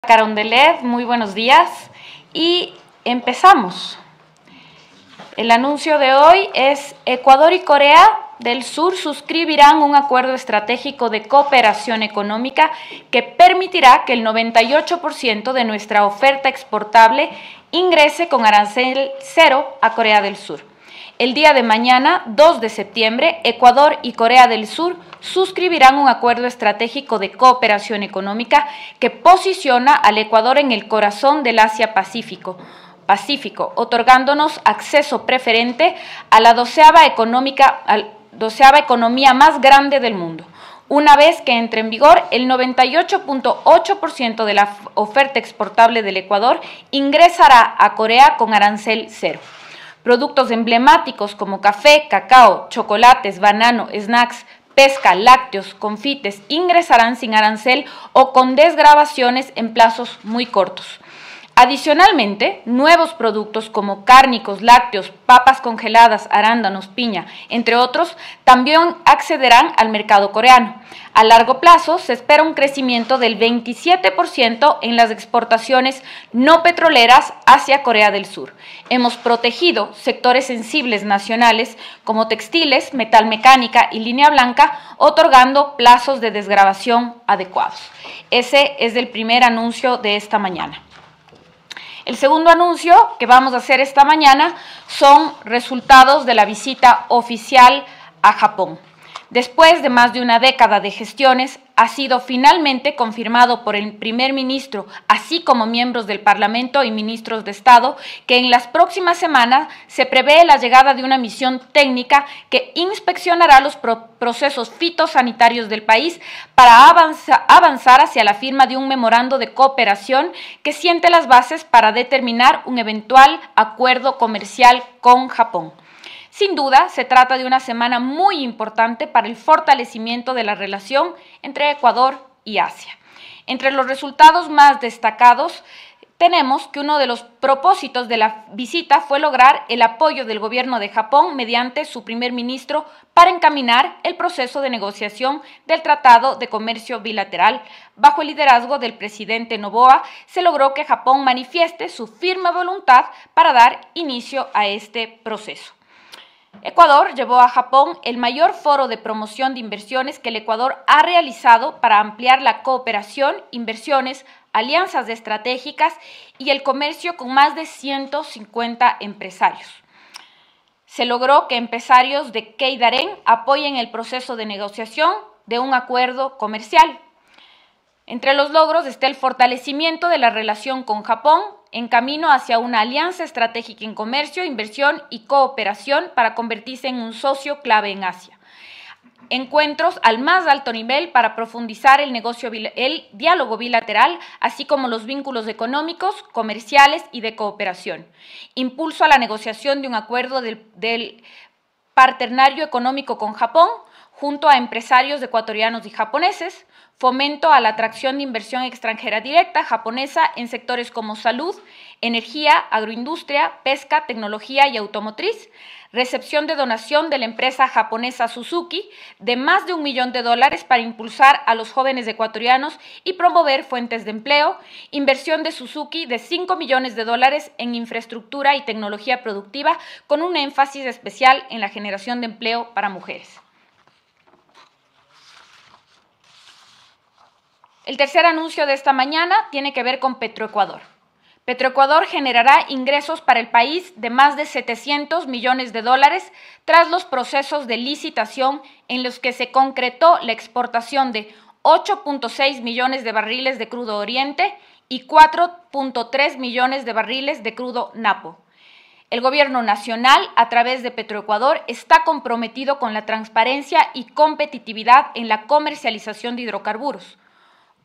Carondelet, muy buenos días y empezamos. El anuncio de hoy es: Ecuador y Corea del Sur suscribirán un acuerdo estratégico de cooperación económica que permitirá que el 98% de nuestra oferta exportable ingrese con arancel cero a Corea del Sur. El día de mañana, 2 de septiembre, Ecuador y Corea del Sur suscribirán un acuerdo estratégico de cooperación económica que posiciona al Ecuador en el corazón del Asia-Pacífico, otorgándonos acceso preferente a la doceava economía más grande del mundo. Una vez que entre en vigor, el 98.8% de la oferta exportable del Ecuador ingresará a Corea con arancel cero. Productos emblemáticos como café, cacao, chocolates, banano, snacks, pesca, lácteos, confites ingresarán sin arancel o con desgravaciones en plazos muy cortos. Adicionalmente, nuevos productos como cárnicos, lácteos, papas congeladas, arándanos, piña, entre otros, también accederán al mercado coreano. A largo plazo, se espera un crecimiento del 27% en las exportaciones no petroleras hacia Corea del Sur. Hemos protegido sectores sensibles nacionales como textiles, metalmecánica y línea blanca, otorgando plazos de desgravación adecuados. Ese es el primer anuncio de esta mañana. El segundo anuncio que vamos a hacer esta mañana son resultados de la visita oficial a Japón. Después de más de una década de gestiones, ha sido finalmente confirmado por el primer ministro, así como miembros del Parlamento y ministros de Estado, que en las próximas semanas se prevé la llegada de una misión técnica que inspeccionará los procesos fitosanitarios del país para avanzar hacia la firma de un memorando de cooperación que siente las bases para determinar un eventual acuerdo comercial con Japón. Sin duda, se trata de una semana muy importante para el fortalecimiento de la relación entre Ecuador y Asia. Entre los resultados más destacados, tenemos que uno de los propósitos de la visita fue lograr el apoyo del gobierno de Japón mediante su primer ministro para encaminar el proceso de negociación del Tratado de Comercio Bilateral. Bajo el liderazgo del presidente Noboa, se logró que Japón manifieste su firme voluntad para dar inicio a este proceso. Ecuador llevó a Japón el mayor foro de promoción de inversiones que el Ecuador ha realizado para ampliar la cooperación, inversiones, alianzas estratégicas y el comercio con más de 150 empresarios. Se logró que empresarios de Keidarén apoyen el proceso de negociación de un acuerdo comercial. Entre los logros está el fortalecimiento de la relación con Japón en camino hacia una alianza estratégica en comercio, inversión y cooperación para convertirse en un socio clave en Asia. Encuentros al más alto nivel para profundizar el diálogo bilateral, así como los vínculos económicos, comerciales y de cooperación. Impulso a la negociación de un acuerdo del partenario económico con Japón, junto a empresarios ecuatorianos y japoneses. Fomento a la atracción de inversión extranjera directa japonesa en sectores como salud, energía, agroindustria, pesca, tecnología y automotriz. Recepción de donación de la empresa japonesa Suzuki de más de $1 millón para impulsar a los jóvenes ecuatorianos y promover fuentes de empleo. Inversión de Suzuki de $5 millones en infraestructura y tecnología productiva, con un énfasis especial en la generación de empleo para mujeres. El tercer anuncio de esta mañana tiene que ver con Petroecuador. Petroecuador generará ingresos para el país de más de $700 millones tras los procesos de licitación en los que se concretó la exportación de 8.6 millones de barriles de crudo Oriente y 4.3 millones de barriles de crudo Napo. El gobierno nacional, a través de Petroecuador, está comprometido con la transparencia y competitividad en la comercialización de hidrocarburos.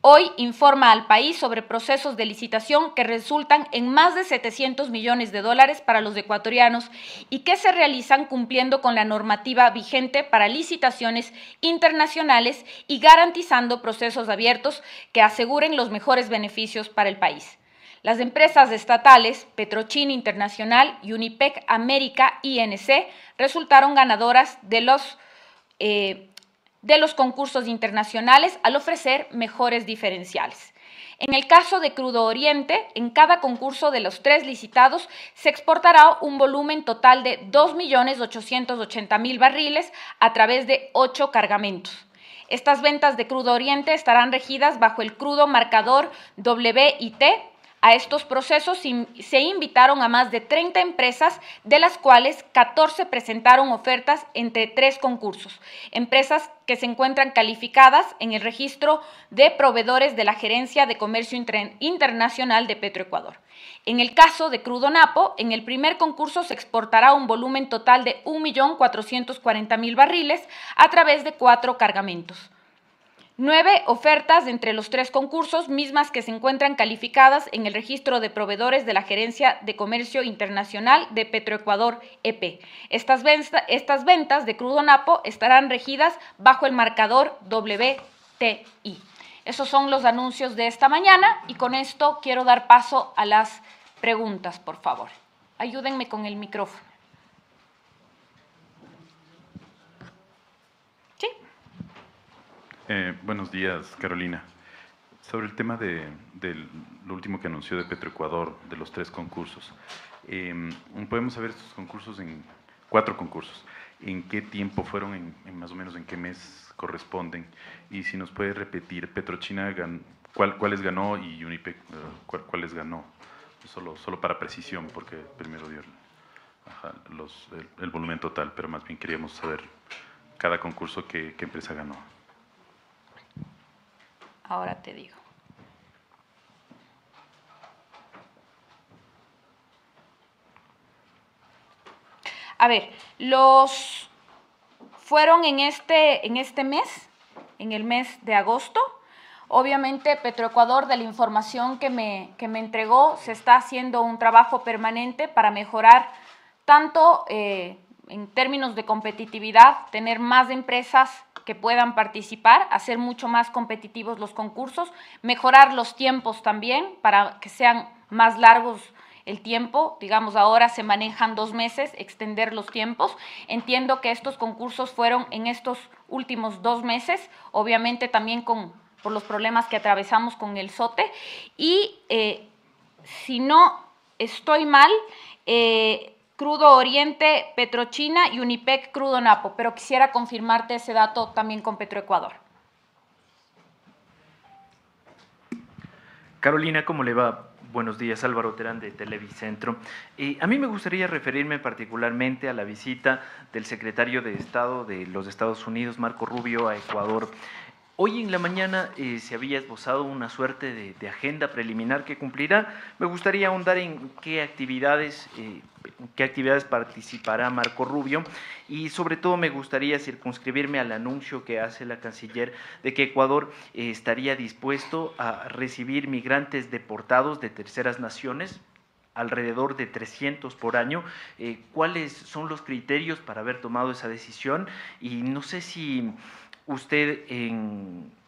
Hoy informa al país sobre procesos de licitación que resultan en más de $700 millones para los ecuatorianos y que se realizan cumpliendo con la normativa vigente para licitaciones internacionales y garantizando procesos abiertos que aseguren los mejores beneficios para el país. Las empresas estatales Petrochin Internacional y Unipec América INC resultaron ganadoras de los concursos internacionales al ofrecer mejores diferenciales. En el caso de Crudo Oriente, en cada concurso de los 3 licitados se exportará un volumen total de 2.880.000 barriles a través de 8 cargamentos. Estas ventas de Crudo Oriente estarán regidas bajo el crudo marcador WIT. A estos procesos se invitaron a más de 30 empresas, de las cuales 14 presentaron ofertas entre 3 concursos, empresas que se encuentran calificadas en el registro de proveedores de la Gerencia de Comercio Internacional de Petroecuador. En el caso de Crudo Napo, en el primer concurso se exportará un volumen total de 1.440.000 barriles a través de 4 cargamentos. 9 ofertas entre los 3 concursos, mismas que se encuentran calificadas en el registro de proveedores de la Gerencia de Comercio Internacional de Petroecuador EP. Estas ventas de Crudo Napo estarán regidas bajo el marcador WTI. Esos son los anuncios de esta mañana y con esto quiero dar paso a las preguntas, por favor. Ayúdenme con el micrófono. ¿Sí? Buenos días, Carolina. Sobre el tema de lo último que anunció de Petroecuador, de los 3 concursos, podemos saber estos concursos 4 concursos, ¿en qué tiempo fueron, más o menos en qué mes corresponden? Y si nos puede repetir, Petrochina, ¿cuáles ganó y Unipec, cuáles ganó? Solo para precisión, porque primero dio el volumen total, pero más bien queríamos saber cada concurso qué empresa ganó. Ahora te digo. A ver, los fueron en este mes, en el mes de agosto. Obviamente, Petroecuador, de la información que me entregó, se está haciendo un trabajo permanente para mejorar tanto en términos de competitividad, tener más empresas que puedan participar, hacer mucho más competitivos los concursos, mejorar los tiempos también para que sean más largos el tiempo. Digamos, ahora se manejan 2 meses, extender los tiempos. Entiendo que estos concursos fueron en estos últimos 2 meses, obviamente también por los problemas que atravesamos con el SOTE. Y si no estoy mal, Crudo Oriente, Petrochina y Unipec Crudo Napo, pero quisiera confirmarte ese dato también con Petroecuador. Carolina, ¿cómo le va? Buenos días, Álvaro Terán de Televicentro. A mí me gustaría referirme particularmente a la visita del secretario de Estado de los Estados Unidos, Marco Rubio, a Ecuador. Hoy en la mañana se había esbozado una suerte de agenda preliminar que cumplirá. Me gustaría ahondar en qué actividades participará Marco Rubio y sobre todo me gustaría circunscribirme al anuncio que hace la canciller de que Ecuador estaría dispuesto a recibir migrantes deportados de terceras naciones, alrededor de 300 por año. ¿Cuáles son los criterios para haber tomado esa decisión? Y no sé si usted,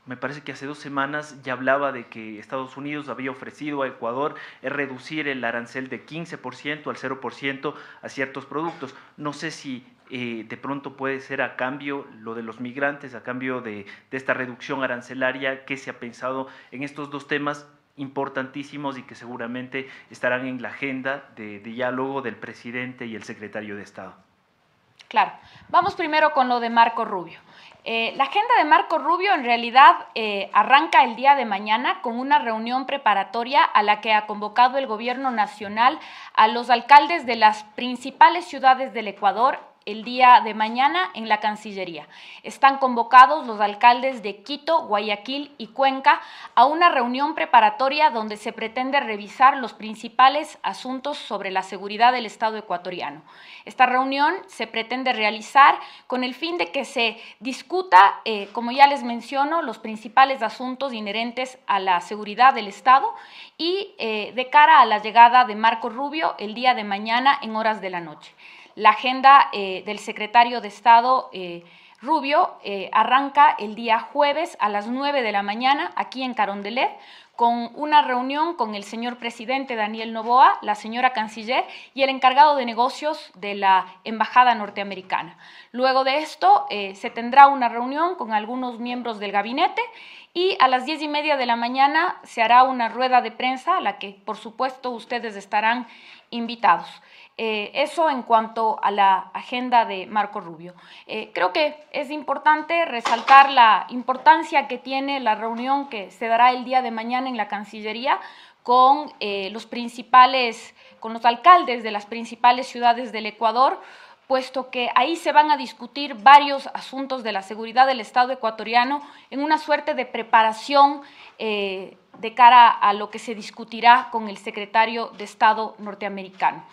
me parece que hace 2 semanas ya hablaba de que Estados Unidos había ofrecido a Ecuador reducir el arancel de 15% al 0% a ciertos productos. No sé si de pronto puede ser a cambio lo de los migrantes, a cambio de esta reducción arancelaria. ¿Qué se ha pensado en estos 2 temas importantísimos y que seguramente estarán en la agenda de diálogo del presidente y el secretario de Estado? Claro. Vamos primero con lo de Marco Rubio. La agenda de Marco Rubio en realidad arranca el día de mañana con una reunión preparatoria a la que ha convocado el Gobierno Nacional a los alcaldes de las principales ciudades del Ecuador el día de mañana en la Cancillería. Están convocados los alcaldes de Quito, Guayaquil y Cuenca a una reunión preparatoria donde se pretende revisar los principales asuntos sobre la seguridad del Estado ecuatoriano. Esta reunión se pretende realizar con el fin de que se discuta, como ya les menciono, los principales asuntos inherentes a la seguridad del Estado y de cara a la llegada de Marco Rubio el día de mañana en horas de la noche. La agenda del secretario de Estado Rubio arranca el día jueves a las 9 de la mañana aquí en Carondelet, con una reunión con el señor presidente Daniel Noboa, la señora canciller y el encargado de negocios de la embajada norteamericana. Luego de esto se tendrá una reunión con algunos miembros del gabinete y a las 10:30 de la mañana se hará una rueda de prensa a la que, por supuesto, ustedes estarán invitados. Eso en cuanto a la agenda de Marco Rubio. Creo que es importante resaltar la importancia que tiene la reunión que se dará el día de mañana en la Cancillería con los alcaldes de las principales ciudades del Ecuador, puesto que ahí se van a discutir varios asuntos de la seguridad del Estado ecuatoriano en una suerte de preparación de cara a lo que se discutirá con el secretario de Estado norteamericano.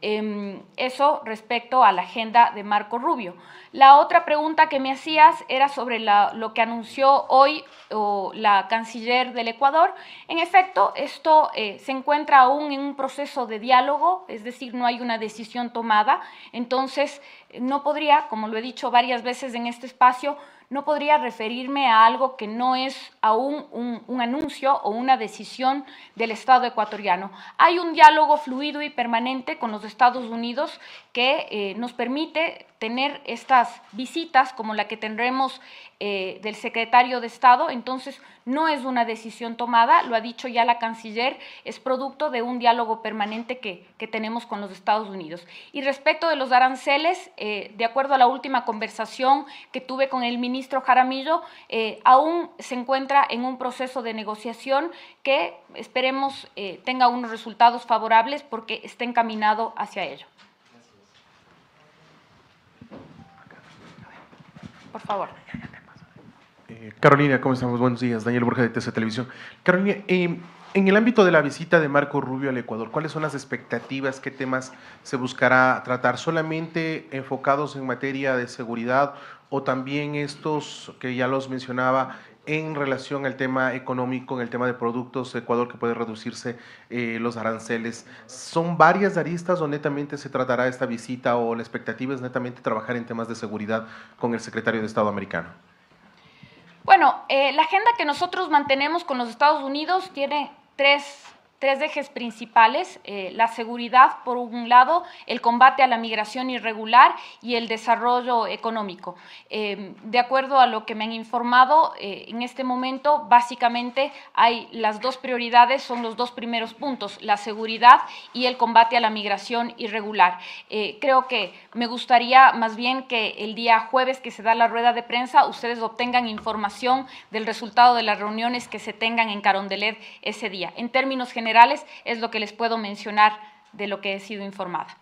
Eso respecto a la agenda de Marco Rubio. La otra pregunta que me hacías era sobre lo que anunció hoy la canciller del Ecuador. En efecto, esto se encuentra aún en un proceso de diálogo, es decir, no hay una decisión tomada, entonces no podría, como lo he dicho varias veces en este espacio, no podría referirme a algo que no es aún un anuncio o una decisión del Estado ecuatoriano. Hay un diálogo fluido y permanente con los Estados Unidos que nos permite tener estas visitas como la que tendremos del secretario de Estado. Entonces, no es una decisión tomada, lo ha dicho ya la canciller, es producto de un diálogo permanente que tenemos con los Estados Unidos. Y respecto de los aranceles, de acuerdo a la última conversación que tuve con el ministro Jaramillo, aún se encuentra en un proceso de negociación que esperemos tenga unos resultados favorables porque está encaminado hacia ello. Por favor. Carolina, ¿cómo estamos? Buenos días. Daniel Borja de TC Televisión. Carolina, en el ámbito de la visita de Marco Rubio al Ecuador, ¿cuáles son las expectativas? ¿Qué temas se buscará tratar? ¿Solamente enfocados en materia de seguridad o también estos que ya los mencionaba en relación al tema económico, en el tema de productos de Ecuador que puede reducirse los aranceles? ¿Son varias aristas o netamente se tratará esta visita o la expectativa es netamente trabajar en temas de seguridad con el secretario de Estado americano? Bueno, la agenda que nosotros mantenemos con los Estados Unidos tiene tres ejes principales, la seguridad por un lado, el combate a la migración irregular y el desarrollo económico. De acuerdo a lo que me han informado, en este momento básicamente hay las dos prioridades, son los dos primeros puntos, la seguridad y el combate a la migración irregular. Creo que me gustaría más bien que el día jueves que se da la rueda de prensa, ustedes obtengan información del resultado de las reuniones que se tengan en Carondelet ese día. En términos generales, es lo que les puedo mencionar de lo que he sido informada.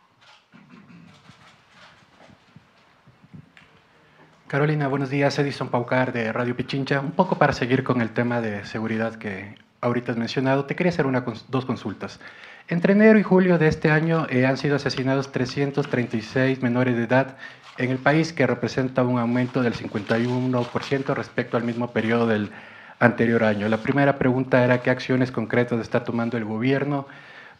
Carolina, buenos días. Edison Paucar de Radio Pichincha. Un poco para seguir con el tema de seguridad que ahorita has mencionado, te quería hacer dos consultas. Entre enero y julio de este año han sido asesinados 336 menores de edad en el país, que representa un aumento del 51% respecto al mismo periodo del anterior año. La primera pregunta era qué acciones concretas está tomando el gobierno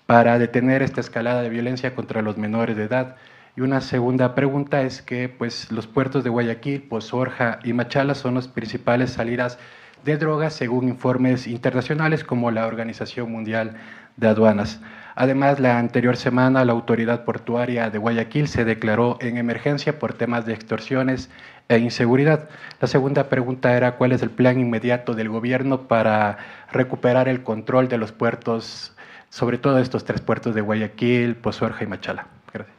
para detener esta escalada de violencia contra los menores de edad. Y una segunda pregunta es que pues, los puertos de Guayaquil, Pozorja y Machala son las principales salidas de drogas según informes internacionales como la Organización Mundial de Aduanas. Además, la anterior semana la autoridad portuaria de Guayaquil se declaró en emergencia por temas de extorsiones e inseguridad. La segunda pregunta era cuál es el plan inmediato del gobierno para recuperar el control de los puertos, sobre todo estos tres puertos de Guayaquil, Pozorja y Machala. Gracias.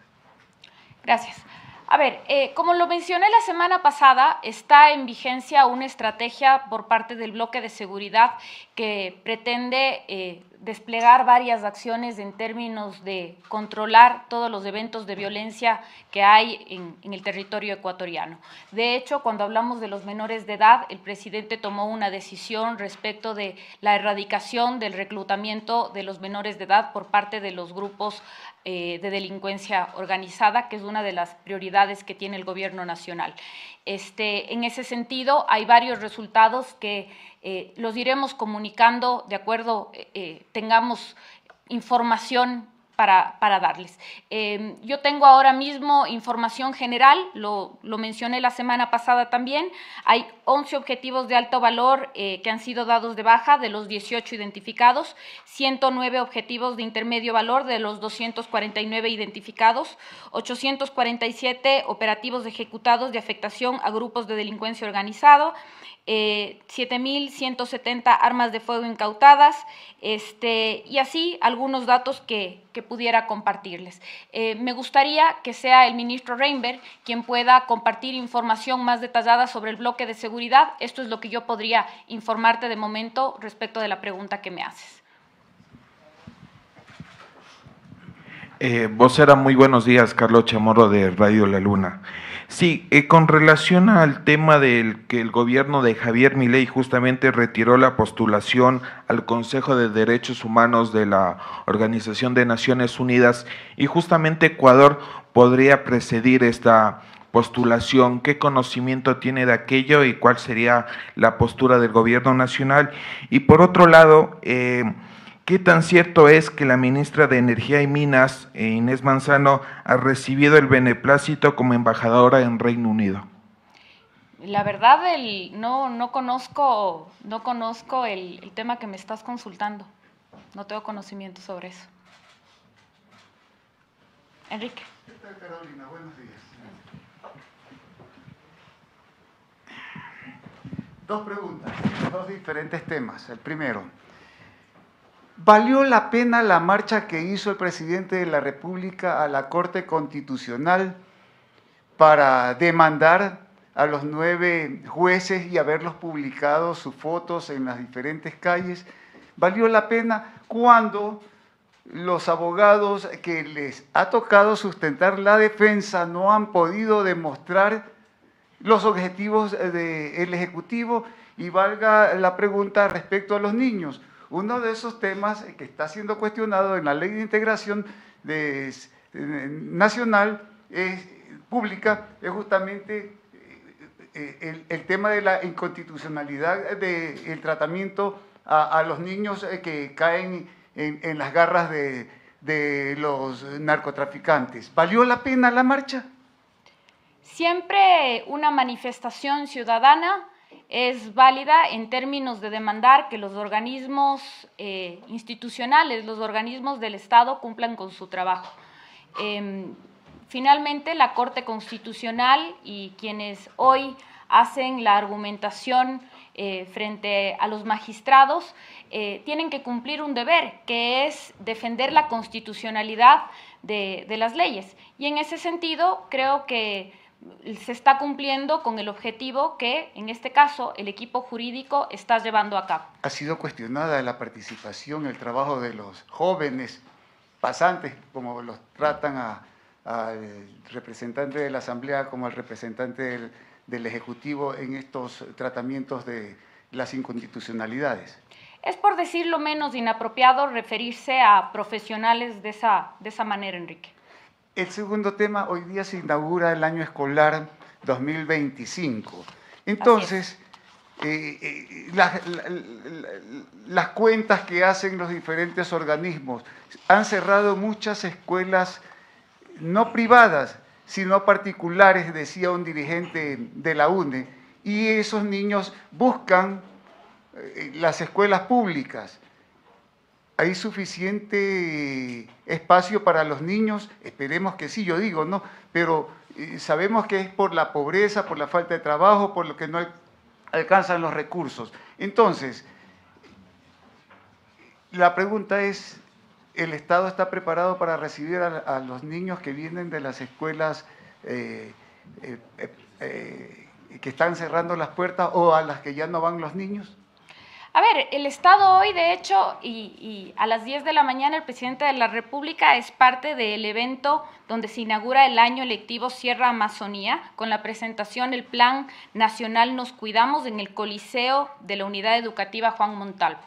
Gracias. A ver, como lo mencioné la semana pasada, está en vigencia una estrategia por parte del bloque de seguridad que pretende desplegar varias acciones en términos de controlar todos los eventos de violencia que hay en el territorio ecuatoriano. De hecho, cuando hablamos de los menores de edad, el presidente tomó una decisión respecto de la erradicación del reclutamiento de los menores de edad por parte de los grupos de delincuencia organizada, que es una de las prioridades que tiene el gobierno nacional. En ese sentido, hay varios resultados que los iremos comunicando de acuerdo, tengamos información para darles. Yo tengo ahora mismo información general, lo mencioné la semana pasada también. Hay 11 objetivos de alto valor que han sido dados de baja de los 18 identificados, 109 objetivos de intermedio valor de los 249 identificados, 847 operativos ejecutados de afectación a grupos de delincuencia organizado, 7.170 armas de fuego incautadas, y así algunos datos que pudiera compartirles. Me gustaría que sea el ministro Reinberg quien pueda compartir información más detallada sobre el bloque de seguridad. Esto es lo que yo podría informarte de momento respecto de la pregunta que me haces. Vocera, muy buenos días, Carlos Chamorro de Radio La Luna. Sí, con relación al tema del que el gobierno de Javier Milei justamente retiró la postulación al Consejo de Derechos Humanos de la Organización de Naciones Unidas y justamente Ecuador podría presidir esta postulación, ¿qué conocimiento tiene de aquello y cuál sería la postura del gobierno nacional? Y por otro lado, ¿qué tan cierto es que la ministra de Energía y Minas, Inés Manzano, ha recibido el beneplácito como embajadora en Reino Unido? La verdad, no conozco el tema que me estás consultando. No tengo conocimiento sobre eso. Enrique. ¿Qué tal, Carolina? Buenos días. Dos preguntas, dos diferentes temas. El primero, ¿valió la pena la marcha que hizo el presidente de la República a la Corte Constitucional para demandar a los 9 jueces y haberlos publicado sus fotos en las diferentes calles? ¿Valió la pena cuando los abogados que les ha tocado sustentar la defensa no han podido demostrar los objetivos del Ejecutivo? Y valga la pregunta respecto a los niños. Uno de esos temas que está siendo cuestionado en la Ley de Integración Nacional Pública es justamente el tema de la inconstitucionalidad del tratamiento a los niños que caen en las garras de los narcotraficantes. ¿Valió la pena la marcha? Siempre una manifestación ciudadana es válida en términos de demandar que los organismos institucionales, los organismos del Estado cumplan con su trabajo. Finalmente, la Corte Constitucional y quienes hoy hacen la argumentación frente a los magistrados tienen que cumplir un deber, que es defender la constitucionalidad de las leyes. Y en ese sentido, creo que se está cumpliendo con el objetivo que, en este caso, el equipo jurídico está llevando a cabo. Ha sido cuestionada la participación, el trabajo de los jóvenes pasantes, como los tratan al representante de la Asamblea como al representante del Ejecutivo en estos tratamientos de las inconstitucionalidades. Es, por decirlo menos, inapropiado referirse a profesionales de esa manera, Enrique. El segundo tema, hoy día se inaugura el año escolar 2025. Entonces, las cuentas que hacen los diferentes organismos han cerrado muchas escuelas no privadas, sino particulares, decía un dirigente de la UNE, y esos niños buscan las escuelas públicas. ¿Hay suficiente espacio para los niños? Esperemos que sí, yo digo, ¿no? Pero sabemos que es por la pobreza, por la falta de trabajo, por lo que no alcanzan los recursos. Entonces, la pregunta es, ¿el Estado está preparado para recibir a los niños que vienen de las escuelas que están cerrando las puertas o a las que ya no van los niños? A ver, el Estado hoy, de hecho, y a las 10 de la mañana el presidente de la República es parte del evento donde se inaugura el año lectivo Sierra Amazonía, con la presentación del Plan Nacional Nos Cuidamos en el Coliseo de la Unidad Educativa Juan Montalvo.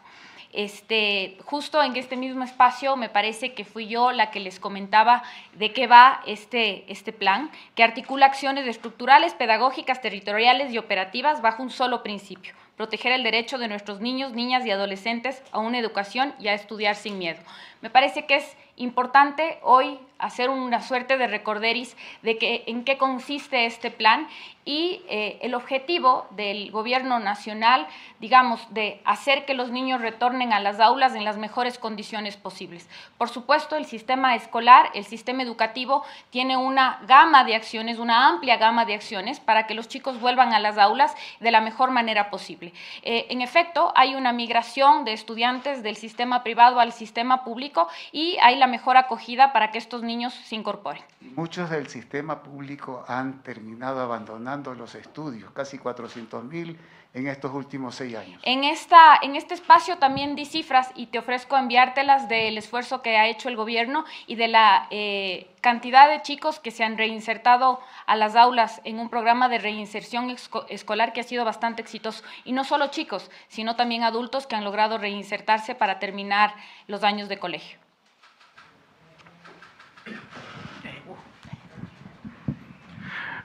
Justo en este mismo espacio me parece que fui yo la que les comentaba de qué va este plan, que articula acciones estructurales, pedagógicas, territoriales y operativas bajo un solo principio: proteger el derecho de nuestros niños, niñas y adolescentes a una educación y a estudiar sin miedo. Me parece que es importante hoy hacer una suerte de recorderis de en qué consiste este plan y el objetivo del gobierno nacional, digamos, de hacer que los niños retornen a las aulas en las mejores condiciones posibles. Por supuesto, el sistema escolar, el sistema educativo tiene una gama de acciones, una amplia gama de acciones para que los chicos vuelvan a las aulas de la mejor manera posible. En efecto, hay una migración de estudiantes del sistema privado al sistema público y hay la mejor acogida para que estos niños se incorporen. Muchos del sistema público han terminado abandonando los estudios, casi 400.000 en estos últimos 6 años. En este espacio también di cifras y te ofrezco enviártelas del esfuerzo que ha hecho el gobierno y de la cantidad de chicos que se han reinsertado a las aulas en un programa de reinserción escolar que ha sido bastante exitoso. Y no solo chicos, sino también adultos que han logrado reinsertarse para terminar los años de colegio.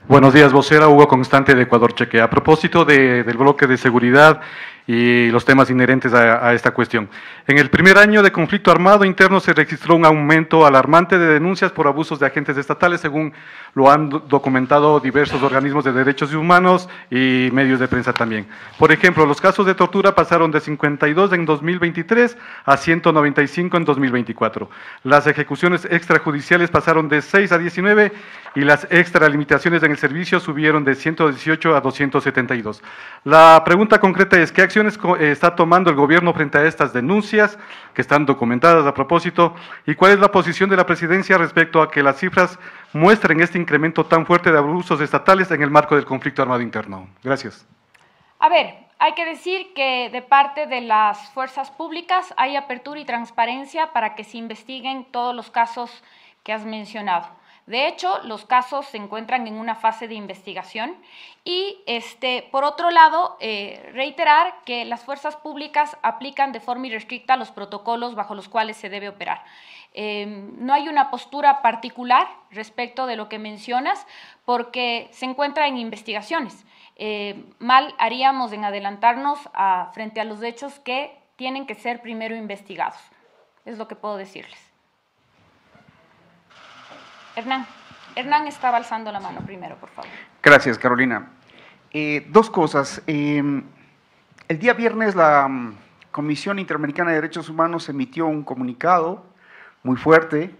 Buenos días, vocera Hugo Constante de Ecuador Cheque. A propósito del bloque de seguridad y los temas inherentes a esta cuestión. En el primer año de conflicto armado interno se registró un aumento alarmante de denuncias por abusos de agentes estatales, según lo han documentado diversos organismos de derechos humanos y medios de prensa también. Por ejemplo, los casos de tortura pasaron de 52 en 2023 a 195 en 2024. Las ejecuciones extrajudiciales pasaron de 6 a 19 y las extralimitaciones en el servicio subieron de 118 a 272. La pregunta concreta es, ¿qué acciones está tomando el gobierno frente a estas denuncias que están documentadas a propósito? ¿Y cuál es la posición de la presidencia respecto a que las cifras muestren este incremento tan fuerte de abusos estatales en el marco del conflicto armado interno? Gracias. A ver, hay que decir que de parte de las fuerzas públicas hay apertura y transparencia para que se investiguen todos los casos que has mencionado. De hecho, los casos se encuentran en una fase de investigación y, por otro lado, reiterar que las fuerzas públicas aplican de forma irrestricta los protocolos bajo los cuales se debe operar. No hay una postura particular respecto de lo que mencionas porque se encuentra en investigaciones. Mal haríamos en adelantarnos frente a los hechos que tienen que ser primero investigados. Es lo que puedo decirles. Hernán estaba alzando la mano primero, por favor. Gracias, Carolina. Dos cosas. El día viernes la Comisión Interamericana de Derechos Humanos emitió un comunicado muy fuerte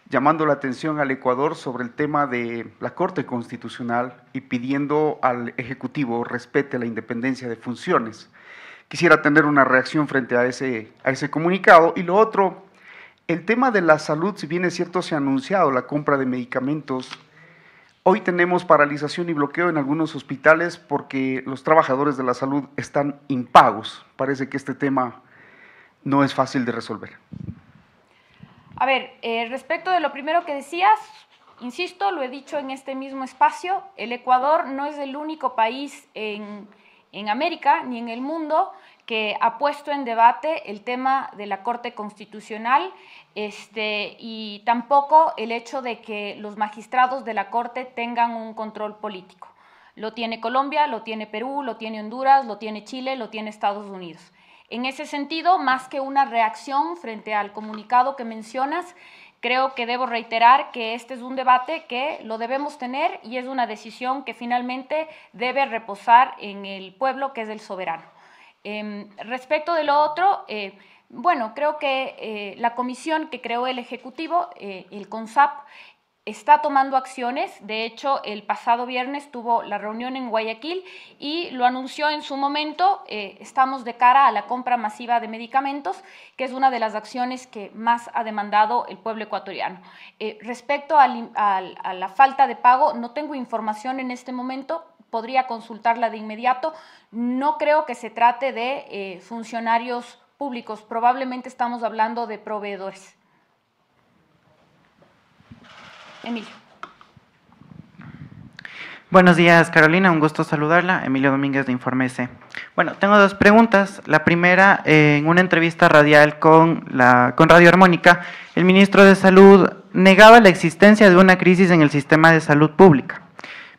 llamando la atención al Ecuador sobre el tema de la Corte Constitucional y pidiendo al Ejecutivo respete la independencia de funciones. Quisiera tener una reacción frente a ese comunicado. Y lo otro, el tema de la salud, si bien es cierto se ha anunciado la compra de medicamentos, hoy tenemos paralización y bloqueo en algunos hospitales porque los trabajadores de la salud están impagos. Parece que este tema no es fácil de resolver. A ver, respecto de lo primero que decías, insisto, lo he dicho en este mismo espacio, el Ecuador no es el único país en América ni en el mundo que ha puesto en debate el tema de la Corte Constitucional y tampoco el hecho de que los magistrados de la Corte tengan un control político. Lo tiene Colombia, lo tiene Perú, lo tiene Honduras, lo tiene Chile, lo tiene Estados Unidos. En ese sentido, más que una reacción frente al comunicado que mencionas, creo que debo reiterar que este es un debate que lo debemos tener y es una decisión que finalmente debe reposar en el pueblo, que es el soberano. Respecto de lo otro, bueno, creo que la comisión que creó el Ejecutivo, el CONSAP, está tomando acciones. De hecho, el pasado viernes tuvo la reunión en Guayaquil y lo anunció en su momento. Estamos de cara a la compra masiva de medicamentos, que es una de las acciones que más ha demandado el pueblo ecuatoriano. Respecto a la falta de pago, no tengo información en este momento, podría consultarla de inmediato. No creo que se trate de funcionarios públicos, probablemente estamos hablando de proveedores. Emilio. Buenos días, Carolina, un gusto saludarla. Emilio Domínguez de Informe C. Bueno, tengo dos preguntas. La primera, en una entrevista radial con Radio Armónica, el ministro de Salud negaba la existencia de una crisis en el sistema de salud pública.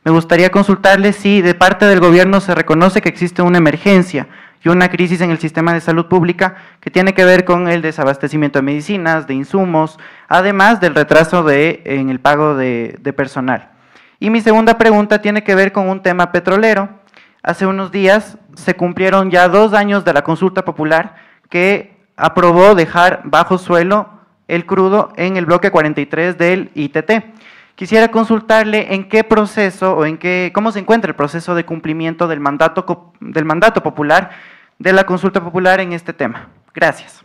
Me gustaría consultarle si de parte del gobierno se reconoce que existe una emergencia y una crisis en el sistema de salud pública que tiene que ver con el desabastecimiento de medicinas, de insumos, además del retraso en el pago de personal. Y mi segunda pregunta tiene que ver con un tema petrolero. Hace unos días se cumplieron ya 2 años de la consulta popular que aprobó dejar bajo suelo el crudo en el bloque 43 del ITT. Quisiera consultarle en qué proceso o cómo se encuentra el proceso de cumplimiento del mandato popular, de la consulta popular en este tema. Gracias.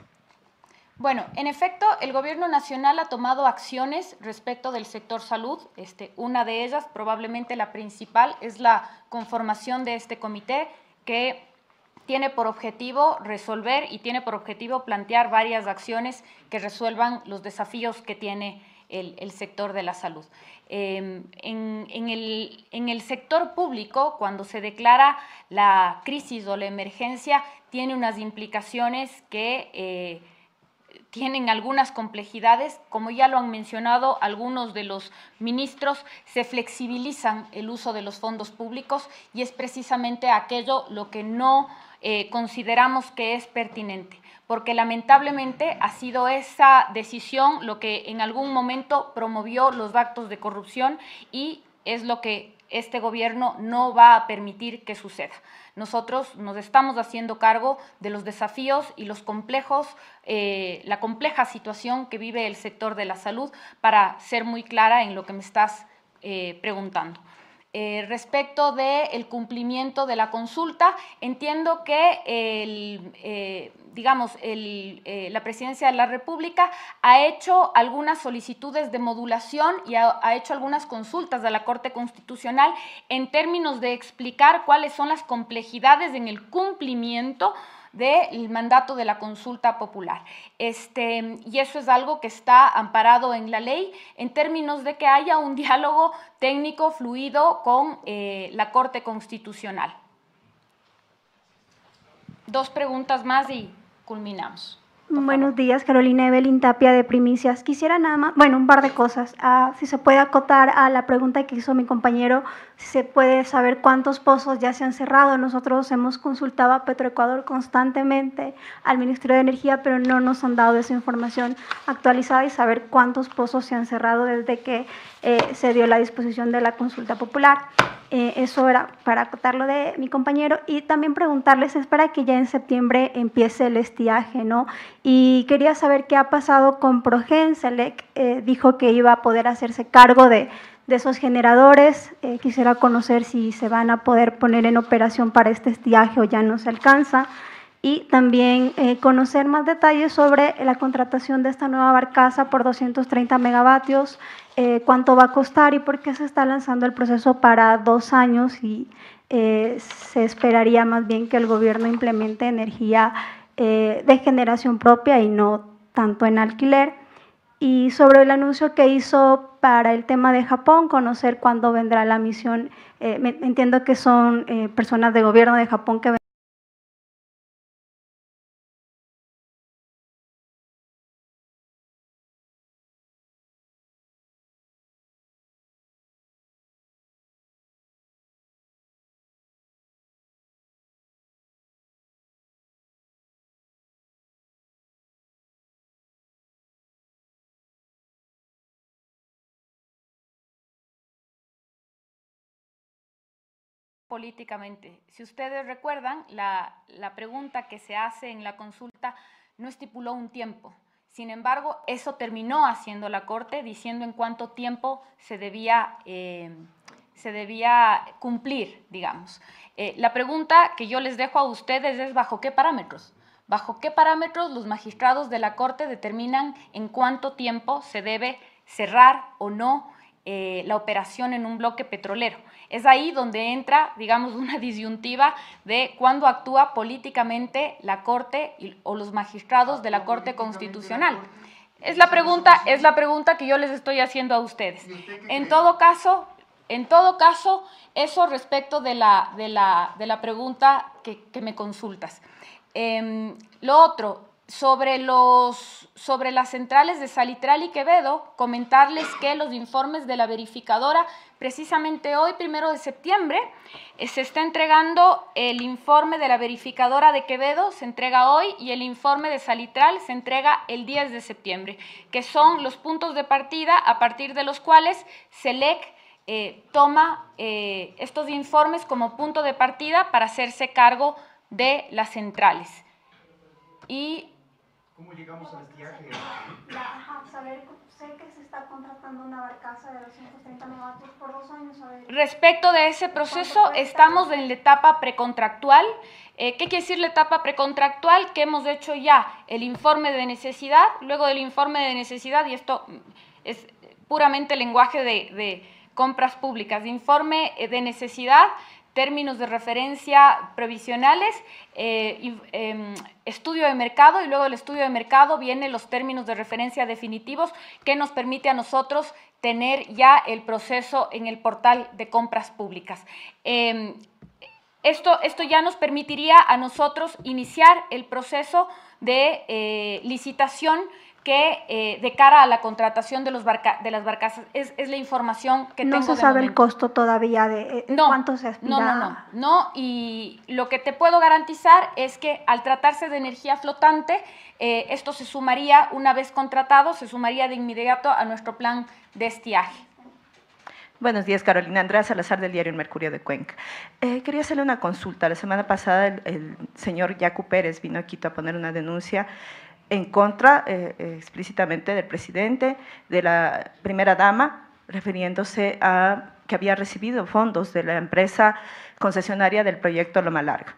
Bueno, en efecto, el Gobierno Nacional ha tomado acciones respecto del sector salud. Una de ellas, probablemente la principal, es la conformación de este comité que tiene por objetivo resolver y tiene por objetivo plantear varias acciones que resuelvan los desafíos que tiene el sector de la salud. En el sector público, cuando se declara la crisis o la emergencia, tiene unas implicaciones que tienen algunas complejidades. Como ya lo han mencionado algunos de los ministros, se flexibilizan el uso de los fondos públicos y es precisamente aquello lo que no consideramos que es pertinente, porque lamentablemente ha sido esa decisión lo que en algún momento promovió los actos de corrupción y es lo que este gobierno no va a permitir que suceda. Nosotros nos estamos haciendo cargo de los desafíos y los complejos, la compleja situación que vive el sector de la salud, para ser muy clara en lo que me estás preguntando. Respecto del cumplimiento de la consulta, entiendo que la Presidencia de la República ha hecho algunas solicitudes de modulación y ha hecho algunas consultas a la Corte Constitucional en términos de explicar cuáles son las complejidades en el cumplimiento del mandato de la consulta popular. Y eso es algo que está amparado en la ley en términos de que haya un diálogo técnico fluido con la Corte Constitucional. 2 preguntas más y culminamos. Buenos días, Carolina Evelyn Tapia de Primicias. Quisiera nada más, un par de cosas. Si se puede acotar a la pregunta que hizo mi compañero, si se puede saber cuántos pozos ya se han cerrado. Nosotros hemos consultado a Petroecuador constantemente, al Ministerio de Energía, pero no nos han dado esa información actualizada y saber cuántos pozos se han cerrado desde que se dio la disposición de la consulta popular. Eso era para acotarlo de mi compañero y también preguntarles, es para que ya en septiembre empiece el estiaje, ¿no? Y quería saber qué ha pasado con Progen. Selec dijo que iba a poder hacerse cargo de esos generadores. Quisiera conocer si se van a poder poner en operación para este estiaje o ya no se alcanza. Y también conocer más detalles sobre la contratación de esta nueva barcaza por 230 megavatios, cuánto va a costar y por qué se está lanzando el proceso para 2 años y se esperaría más bien que el gobierno implemente energía de generación propia y no tanto en alquiler. Y sobre el anuncio que hizo para el tema de Japón, conocer cuándo vendrá la misión. Entiendo que son personas de gobierno de Japón que políticamente. Si ustedes recuerdan, la pregunta que se hace en la consulta no estipuló un tiempo. Sin embargo, eso terminó haciendo la Corte, diciendo en cuánto tiempo se debía cumplir, digamos. La pregunta que yo les dejo a ustedes es ¿bajo qué parámetros? ¿Bajo qué parámetros los magistrados de la Corte determinan en cuánto tiempo se debe cerrar o no la operación en un bloque petrolero? Es ahí donde entra, digamos, una disyuntiva de cuándo actúa políticamente la Corte o los magistrados de la Corte Constitucional. Es la pregunta que yo les estoy haciendo a ustedes. En todo caso, eso respecto de la pregunta que me consultas. Lo otro, Sobre las centrales de Salitral y Quevedo, comentarles que los informes de la verificadora, precisamente hoy, 1 de septiembre, se está entregando el informe de la verificadora de Quevedo, se entrega hoy, y el informe de Salitral se entrega el 10 de septiembre, que son los puntos de partida a partir de los cuales SELEC toma estos informes como punto de partida para hacerse cargo de las centrales. Y ¿cómo llegamos al estiaje? Sé que se está contratando una barcaza de 230 megavatios por 2 años. Respecto de ese proceso, estamos en la etapa precontractual. ¿Qué quiere decir la etapa precontractual? Que hemos hecho ya el informe de necesidad, luego del informe de necesidad, y esto es puramente lenguaje de compras públicas, informe de necesidad, términos de referencia previsionales, estudio de mercado, y luego del estudio de mercado vienen los términos de referencia definitivos que nos permite a nosotros tener ya el proceso en el portal de compras públicas. Esto ya nos permitiría a nosotros iniciar el proceso de licitación que de cara a la contratación de las barcazas es la información que tengo. No se sabe el costo todavía de cuánto se aspira. No, y lo que te puedo garantizar es que al tratarse de energía flotante, esto se sumaría, una vez contratado, se sumaría de inmediato a nuestro plan de estiaje. Buenos días, Carolina. Andrea Salazar, del diario El Mercurio de Cuenca. Quería hacerle una consulta. La semana pasada el señor Yacu Pérez vino a Quito a poner una denuncia en contra explícitamente del presidente, de la primera dama, refiriéndose a que había recibido fondos de la empresa concesionaria del proyecto Loma Larga,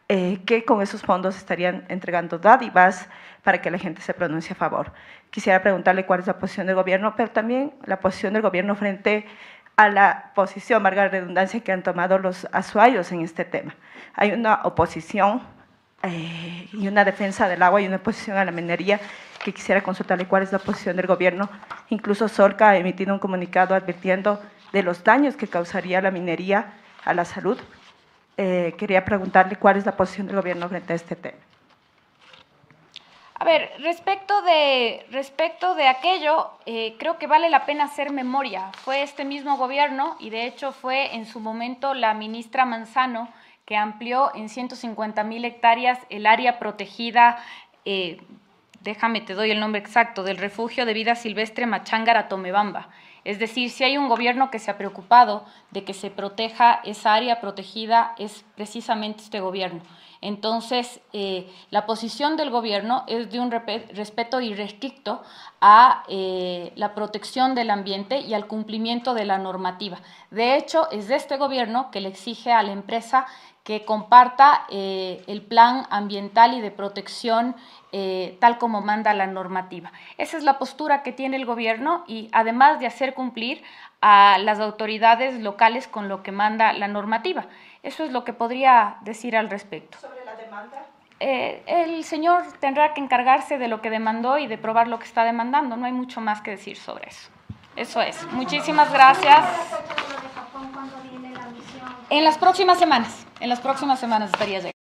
que con esos fondos estarían entregando dádivas para que la gente se pronuncie a favor. Quisiera preguntarle cuál es la posición del gobierno, pero también la posición del gobierno frente a la posición, valga la redundancia, que han tomado los azuayos en este tema. Hay una oposición y una defensa del agua y una oposición a la minería, que quisiera consultarle cuál es la posición del gobierno. Incluso Solca ha emitido un comunicado advirtiendo de los daños que causaría la minería a la salud. Quería preguntarle cuál es la posición del gobierno frente a este tema. A ver, respecto de aquello, creo que vale la pena hacer memoria. Fue este mismo gobierno, y de hecho fue en su momento la ministra Manzano, que amplió en 150.000 hectáreas el área protegida, déjame te doy el nombre exacto, del refugio de vida silvestre Machángara-Tomebamba. Es decir, si hay un gobierno que se ha preocupado de que se proteja esa área protegida, es precisamente este gobierno. Entonces, la posición del gobierno es de un respeto irrestricto a la protección del ambiente y al cumplimiento de la normativa. De hecho, es de este gobierno que le exige a la empresa que comparta el plan ambiental y de protección tal como manda la normativa. Esa es la postura que tiene el gobierno, y además de hacer cumplir a las autoridades locales con lo que manda la normativa. Eso es lo que podría decir al respecto. ¿Sobre la demanda? El señor tendrá que encargarse de lo que demandó y de probar lo que está demandando. No hay mucho más que decir sobre eso. Eso es. Muchísimas gracias. En las próximas semanas estaría llegando.